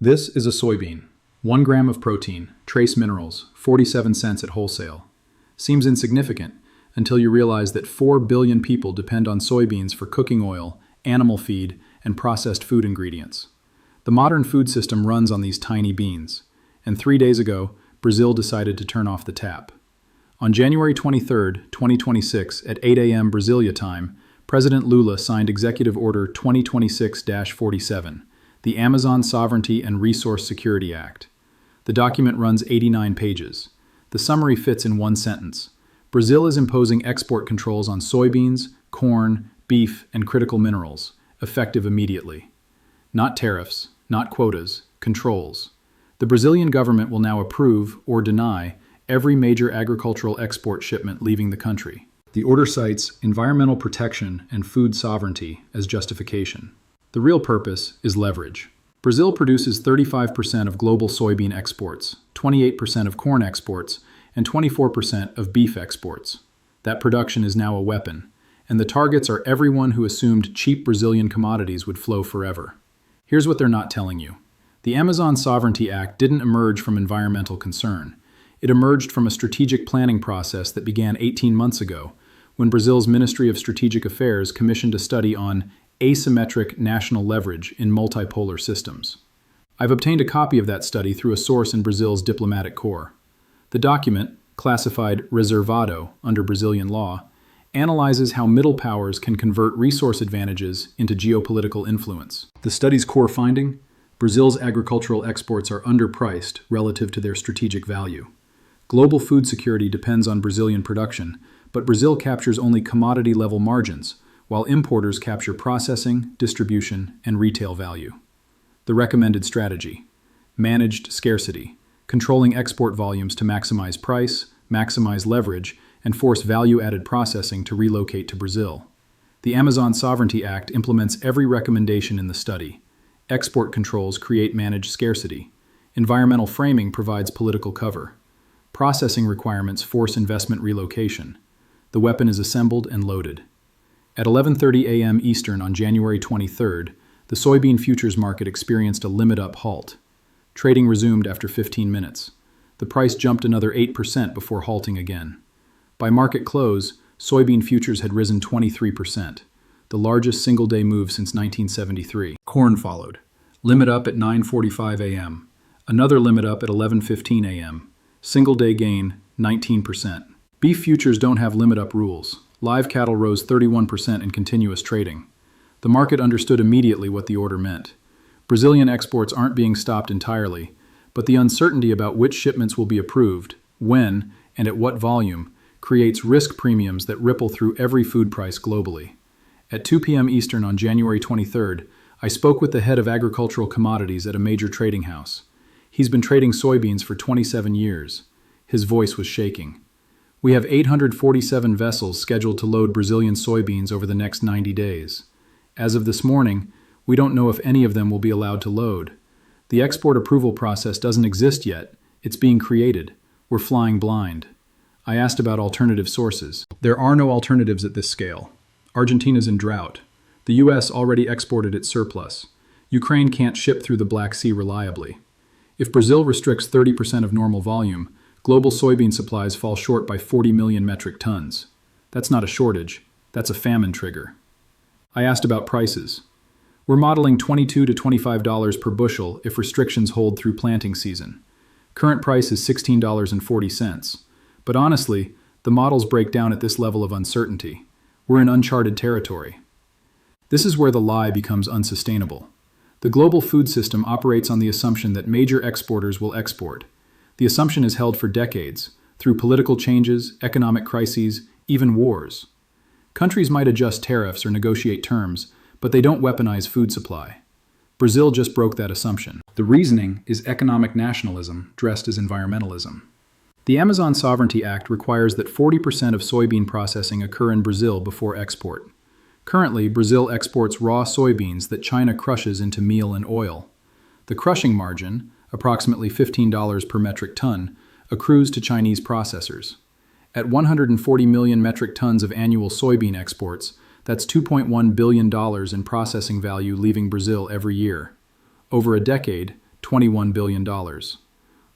This is a soybean. 1 gram of protein, trace minerals, 47 cents at wholesale. Seems insignificant until you realize that 4 billion people depend on soybeans for cooking oil, animal feed, and processed food ingredients. The modern food system runs on these tiny beans, and 3 days ago, Brazil decided to turn off the tap. On January 23, 2026, at 8 a.m. Brasilia time, President Lula signed Executive Order 2026-47, the Amazon Sovereignty and Resource Security Act. The document runs 89 pages. The summary fits in one sentence. Brazil is imposing export controls on soybeans, corn, beef, and critical minerals, effective immediately. Not tariffs, not quotas, controls. The Brazilian government will now approve or deny every major agricultural export shipment leaving the country. The order cites environmental protection and food sovereignty as justification. The real purpose is leverage. Brazil produces 35% of global soybean exports, 28% of corn exports, and 24% of beef exports. That production is now a weapon, and the targets are everyone who assumed cheap Brazilian commodities would flow forever. Here's what they're not telling you. The Amazon Sovereignty Act didn't emerge from environmental concern. It emerged from a strategic planning process that began 18 months ago, when Brazil's Ministry of Strategic Affairs commissioned a study on asymmetric national leverage in multipolar systems. I've obtained a copy of that study through a source in Brazil's diplomatic corps. The document, classified reservado under Brazilian law, analyzes how middle powers can convert resource advantages into geopolitical influence. The study's core finding: Brazil's agricultural exports are underpriced relative to their strategic value. Global food security depends on Brazilian production, but Brazil captures only commodity-level margins, while importers capture processing, distribution, and retail value. The recommended strategy: managed scarcity, controlling export volumes to maximize price, maximize leverage, and force value-added processing to relocate to Brazil. The Amazon Sovereignty Act implements every recommendation in the study. Export controls create managed scarcity. Environmental framing provides political cover. Processing requirements force investment relocation. The weapon is assembled and loaded. At 11:30 a.m. Eastern on January 23rd, the soybean futures market experienced a limit-up halt. Trading resumed after 15 minutes. The price jumped another 8% before halting again. By market close, soybean futures had risen 23%, the largest single-day move since 1973. Corn followed. Limit up at 9:45 a.m. Another limit up at 11:15 a.m. Single-day gain, 19%. Beef futures don't have limit-up rules. Live cattle rose 31% in continuous trading. The market understood immediately what the order meant. Brazilian exports aren't being stopped entirely, but the uncertainty about which shipments will be approved, when, and at what volume, creates risk premiums that ripple through every food price globally. At 2 p.m. Eastern on January 23rd, I spoke with the head of agricultural commodities at a major trading house. He's been trading soybeans for 27 years. His voice was shaking. We have 847 vessels scheduled to load Brazilian soybeans over the next 90 days. As of this morning, we don't know if any of them will be allowed to load. The export approval process doesn't exist yet. It's being created. We're flying blind. I asked about alternative sources. There are no alternatives at this scale. Argentina's in drought. The U.S. already exported its surplus. Ukraine can't ship through the Black Sea reliably. If Brazil restricts 30% of normal volume, global soybean supplies fall short by 40 million metric tons. That's not a shortage, that's a famine trigger. I asked about prices. We're modeling $22 to $25 per bushel if restrictions hold through planting season. Current price is $16.40. But honestly, the models break down at this level of uncertainty. We're in uncharted territory. This is where the lie becomes unsustainable. The global food system operates on the assumption that major exporters will export. The assumption is held for decades, through political changes, economic crises, even wars. Countries might adjust tariffs or negotiate terms, but they don't weaponize food supply. Brazil just broke that assumption. The reasoning is economic nationalism dressed as environmentalism. The Amazon Sovereignty Act requires that 40% of soybean processing occur in Brazil before export. Currently, Brazil exports raw soybeans that China crushes into meal and oil. The crushing margin, approximately $15 per metric ton, accrues to Chinese processors. At 140 million metric tons of annual soybean exports, that's $2.1 billion in processing value leaving Brazil every year. Over a decade, $21 billion.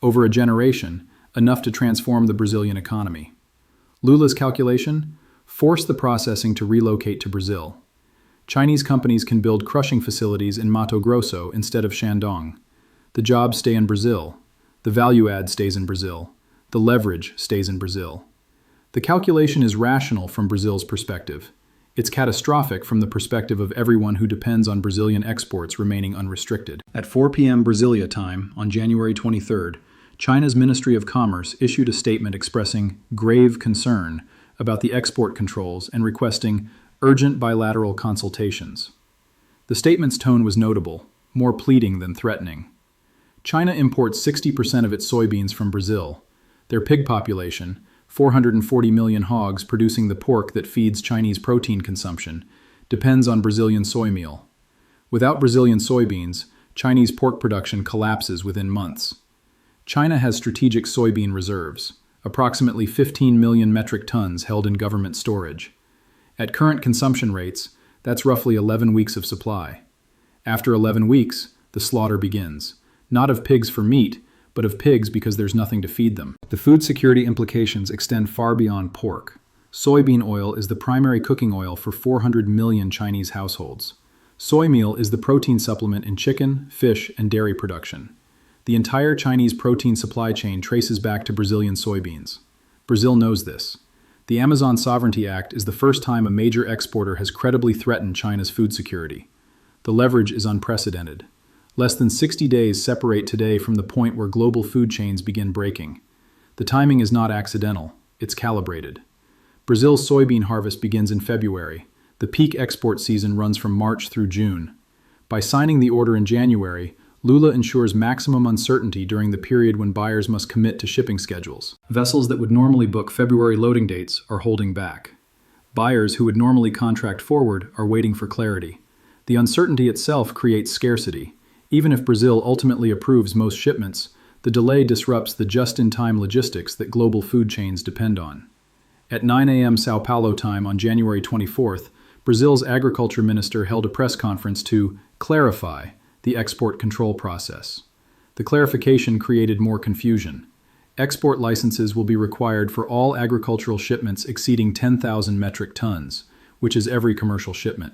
Over a generation, enough to transform the Brazilian economy. Lula's calculation? Force the processing to relocate to Brazil. Chinese companies can build crushing facilities in Mato Grosso instead of Shandong. The jobs stay in Brazil. The value add stays in Brazil. The leverage stays in Brazil. The calculation is rational from Brazil's perspective. It's catastrophic from the perspective of everyone who depends on Brazilian exports remaining unrestricted. At 4 p.m. Brasilia time on January 23rd, China's Ministry of Commerce issued a statement expressing grave concern about the export controls and requesting urgent bilateral consultations. The statement's tone was notable, more pleading than threatening. China imports 60% of its soybeans from Brazil. Their pig population, 440 million hogs producing the pork that feeds Chinese protein consumption, depends on Brazilian soy meal. Without Brazilian soybeans, Chinese pork production collapses within months. China has strategic soybean reserves, approximately 15 million metric tons held in government storage. At current consumption rates, that's roughly 11 weeks of supply. After 11 weeks, the slaughter begins, not of pigs for meat, but of pigs because there's nothing to feed them. The food security implications extend far beyond pork. Soybean oil is the primary cooking oil for 400 million Chinese households. Soy meal is the protein supplement in chicken, fish, and dairy production. The entire Chinese protein supply chain traces back to Brazilian soybeans. Brazil knows this. The Amazon Sovereignty Act is the first time a major exporter has credibly threatened China's food security. The leverage is unprecedented. Less than 60 days separate today from the point where global food chains begin breaking. The timing is not accidental, it's calibrated. Brazil's soybean harvest begins in February. The peak export season runs from March through June. By signing the order in January, Lula ensures maximum uncertainty during the period when buyers must commit to shipping schedules. Vessels that would normally book February loading dates are holding back. Buyers who would normally contract forward are waiting for clarity. The uncertainty itself creates scarcity. Even if Brazil ultimately approves most shipments, the delay disrupts the just-in-time logistics that global food chains depend on. At 9 a.m. Sao Paulo time on January 24th, Brazil's agriculture minister held a press conference to clarify the export control process. The clarification created more confusion. Export licenses will be required for all agricultural shipments exceeding 10,000 metric tons, which is every commercial shipment.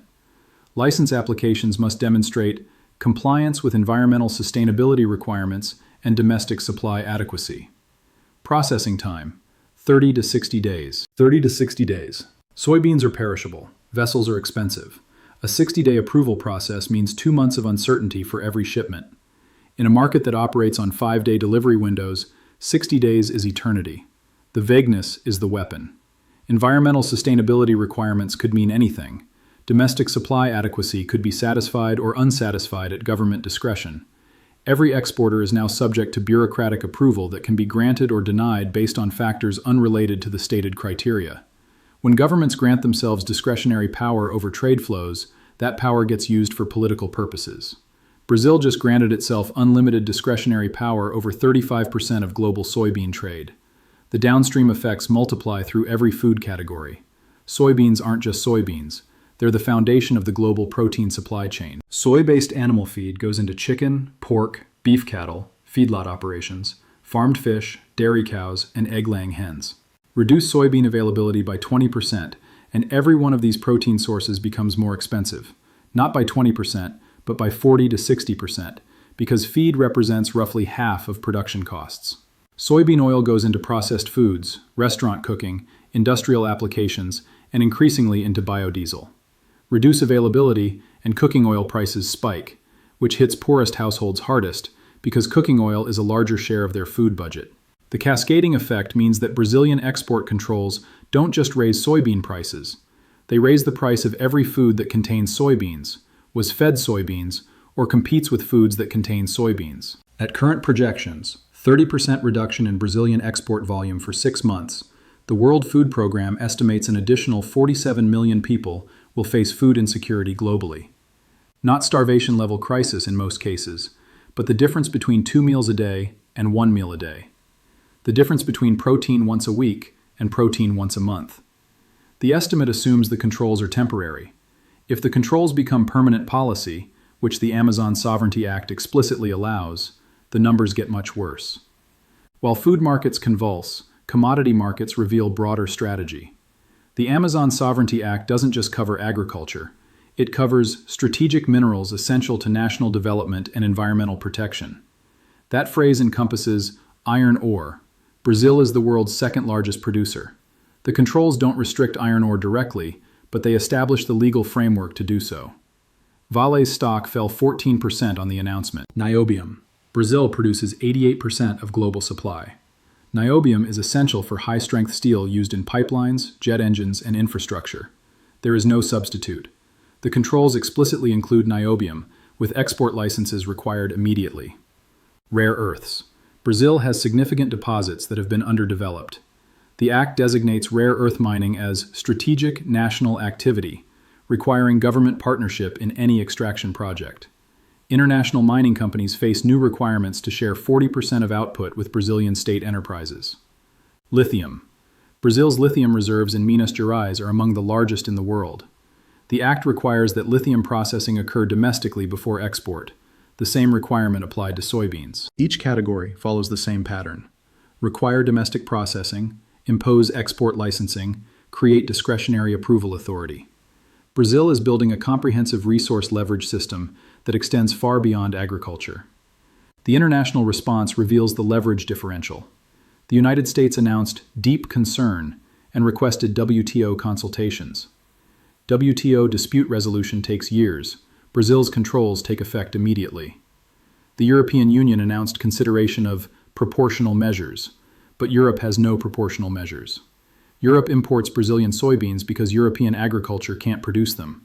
License applications must demonstrate compliance with environmental sustainability requirements and domestic supply adequacy. Processing time, 30 to 60 days. 30 to 60 days. Soybeans are perishable. Vessels are expensive. A 60-day approval process means 2 months of uncertainty for every shipment. In a market that operates on 5-day delivery windows, 60 days is eternity. The vagueness is the weapon. Environmental sustainability requirements could mean anything. Domestic supply adequacy could be satisfied or unsatisfied at government discretion. Every exporter is now subject to bureaucratic approval that can be granted or denied based on factors unrelated to the stated criteria. When governments grant themselves discretionary power over trade flows, that power gets used for political purposes. Brazil just granted itself unlimited discretionary power over 35% of global soybean trade. The downstream effects multiply through every food category. Soybeans aren't just soybeans. They're the foundation of the global protein supply chain. Soy-based animal feed goes into chicken, pork, beef cattle, feedlot operations, farmed fish, dairy cows, and egg-laying hens. Reduce soybean availability by 20%, and every one of these protein sources becomes more expensive. Not by 20%, but by 40 to 60%, because feed represents roughly half of production costs. Soybean oil goes into processed foods, restaurant cooking, industrial applications, and increasingly into biodiesel. Reduce availability, and cooking oil prices spike, which hits poorest households hardest because cooking oil is a larger share of their food budget. The cascading effect means that Brazilian export controls don't just raise soybean prices. They raise the price of every food that contains soybeans, was fed soybeans, or competes with foods that contain soybeans. At current projections, 30% reduction in Brazilian export volume for 6 months, the World Food Programme estimates an additional 47 million people will face food insecurity globally. Not starvation-level crisis in most cases, but the difference between 2 meals a day and 1 meal a day. The difference between protein once a week and protein once a month. The estimate assumes the controls are temporary. If the controls become permanent policy, which the Amazon Sovereignty Act explicitly allows, the numbers get much worse. While food markets convulse, commodity markets reveal broader strategy. The Amazon Sovereignty Act doesn't just cover agriculture. It covers strategic minerals essential to national development and environmental protection. That phrase encompasses iron ore. Brazil is the world's second-largest producer. The controls don't restrict iron ore directly, but they establish the legal framework to do so. Vale's stock fell 14% on the announcement. Niobium. Brazil produces 88% of global supply. Niobium is essential for high-strength steel used in pipelines, jet engines, and infrastructure. There is no substitute. The controls explicitly include niobium, with export licenses required immediately. Rare earths. Brazil has significant deposits that have been underdeveloped. The Act designates rare earth mining as strategic national activity, requiring government partnership in any extraction project. International mining companies face new requirements to share 40% of output with Brazilian state enterprises. Lithium. Brazil's lithium reserves in Minas Gerais are among the largest in the world. The Act requires that lithium processing occur domestically before export. The same requirement applied to soybeans. Each category follows the same pattern. Require domestic processing, impose export licensing, create discretionary approval authority. Brazil is building a comprehensive resource leverage system that extends far beyond agriculture. The international response reveals the leverage differential. The United States announced deep concern and requested WTO consultations. WTO dispute resolution takes years. Brazil's controls take effect immediately. The European Union announced consideration of proportional measures, but Europe has no proportional measures. Europe imports Brazilian soybeans because European agriculture can't produce them.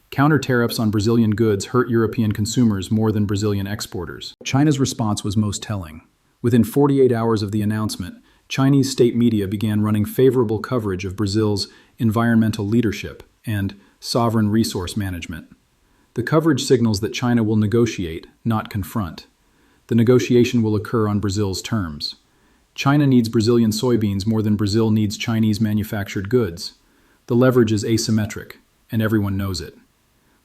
Counter tariffs on Brazilian goods hurt European consumers more than Brazilian exporters. China's response was most telling. Within 48 hours of the announcement, Chinese state media began running favorable coverage of Brazil's environmental leadership and sovereign resource management. The coverage signals that China will negotiate, not confront. The negotiation will occur on Brazil's terms. China needs Brazilian soybeans more than Brazil needs Chinese manufactured goods. The leverage is asymmetric, and everyone knows it.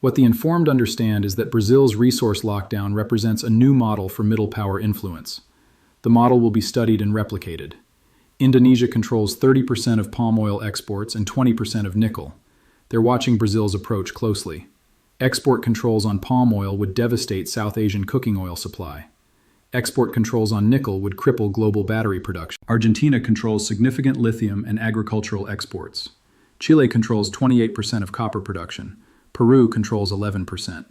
What the informed understand is that Brazil's resource lockdown represents a new model for middle power influence. The model will be studied and replicated. Indonesia controls 30% of palm oil exports and 20% of nickel. They're watching Brazil's approach closely. Export controls on palm oil would devastate South Asian cooking oil supply. Export controls on nickel would cripple global battery production. Argentina controls significant lithium and agricultural exports. Chile controls 28% of copper production. Peru controls 11%.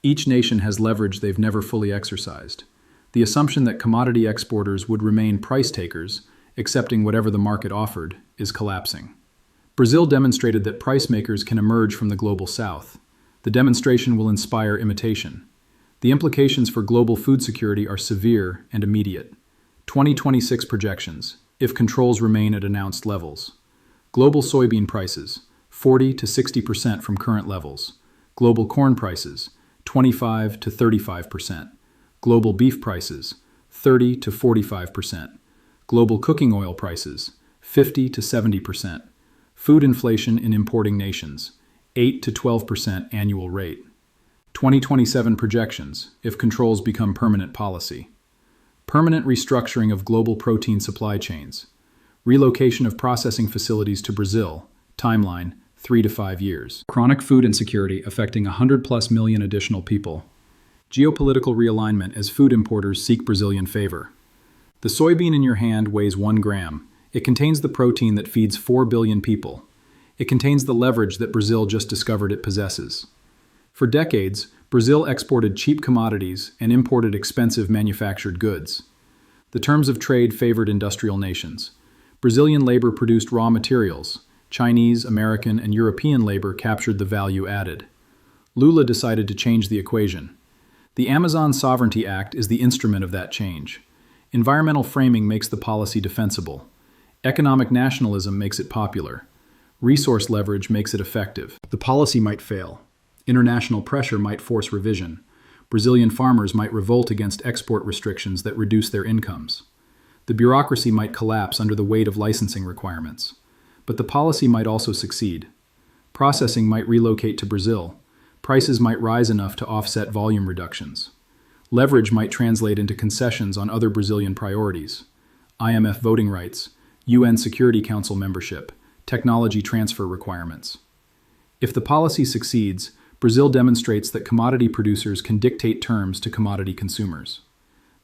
Each nation has leverage they've never fully exercised. The assumption that commodity exporters would remain price takers, accepting whatever the market offered, is collapsing. Brazil demonstrated that price makers can emerge from the global south. The demonstration will inspire imitation. The implications for global food security are severe and immediate. 2026 projections, if controls remain at announced levels. Global soybean prices, 40 to 60% from current levels. Global corn prices, 25 to 35%. Global beef prices, 30 to 45%. Global cooking oil prices, 50 to 70%. Food inflation in importing nations, 8 to 12% annual rate. 2027 projections, if controls become permanent policy. Permanent restructuring of global protein supply chains. Relocation of processing facilities to Brazil. Timeline, 3 to 5 years. Chronic food insecurity affecting 100+ million additional people. Geopolitical realignment as food importers seek Brazilian favor. The soybean in your hand weighs 1 gram. It contains the protein that feeds 4 billion people. It contains the leverage that Brazil just discovered it possesses. For decades, Brazil exported cheap commodities and imported expensive manufactured goods. The terms of trade favored industrial nations. Brazilian labor produced raw materials. Chinese, American, and European labor captured the value added. Lula decided to change the equation. The Amazon Sovereignty Act is the instrument of that change. Environmental framing makes the policy defensible. Economic nationalism makes it popular. Resource leverage makes it effective. The policy might fail. International pressure might force revision. Brazilian farmers might revolt against export restrictions that reduce their incomes. The bureaucracy might collapse under the weight of licensing requirements. But the policy might also succeed. Processing might relocate to Brazil. Prices might rise enough to offset volume reductions. Leverage might translate into concessions on other Brazilian priorities: IMF voting rights, UN Security Council membership, technology transfer requirements. If the policy succeeds, Brazil demonstrates that commodity producers can dictate terms to commodity consumers.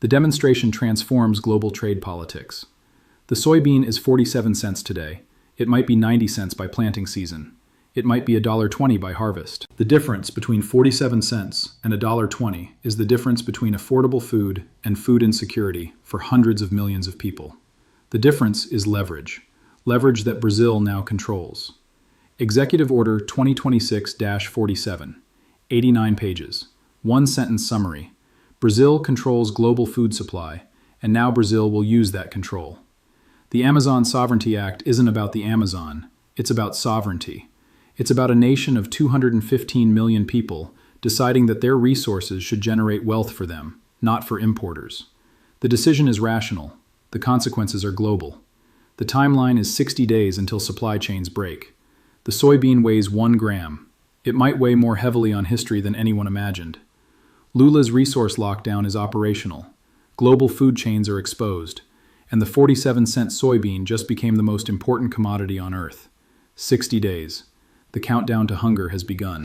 The demonstration transforms global trade politics. The soybean is 47 cents today. It might be 90 cents by planting season. It might be $1.20 by harvest. The difference between 47 cents and $1.20 is the difference between affordable food and food insecurity for hundreds of millions of people. The difference is leverage that Brazil now controls. Executive Order 2026-47, 89 pages, one-sentence summary. Brazil controls global food supply, and now Brazil will use that control. The Amazon Sovereignty Act isn't about the Amazon, it's about sovereignty. It's about a nation of 215 million people deciding that their resources should generate wealth for them, not for importers. The decision is rational. The consequences are global. The timeline is 60 days until supply chains break. The soybean weighs 1 gram. It might weigh more heavily on history than anyone imagined. Lula's resource lockdown is operational. Global food chains are exposed. And the 47-cent soybean just became the most important commodity on Earth. 60 days. The countdown to hunger has begun.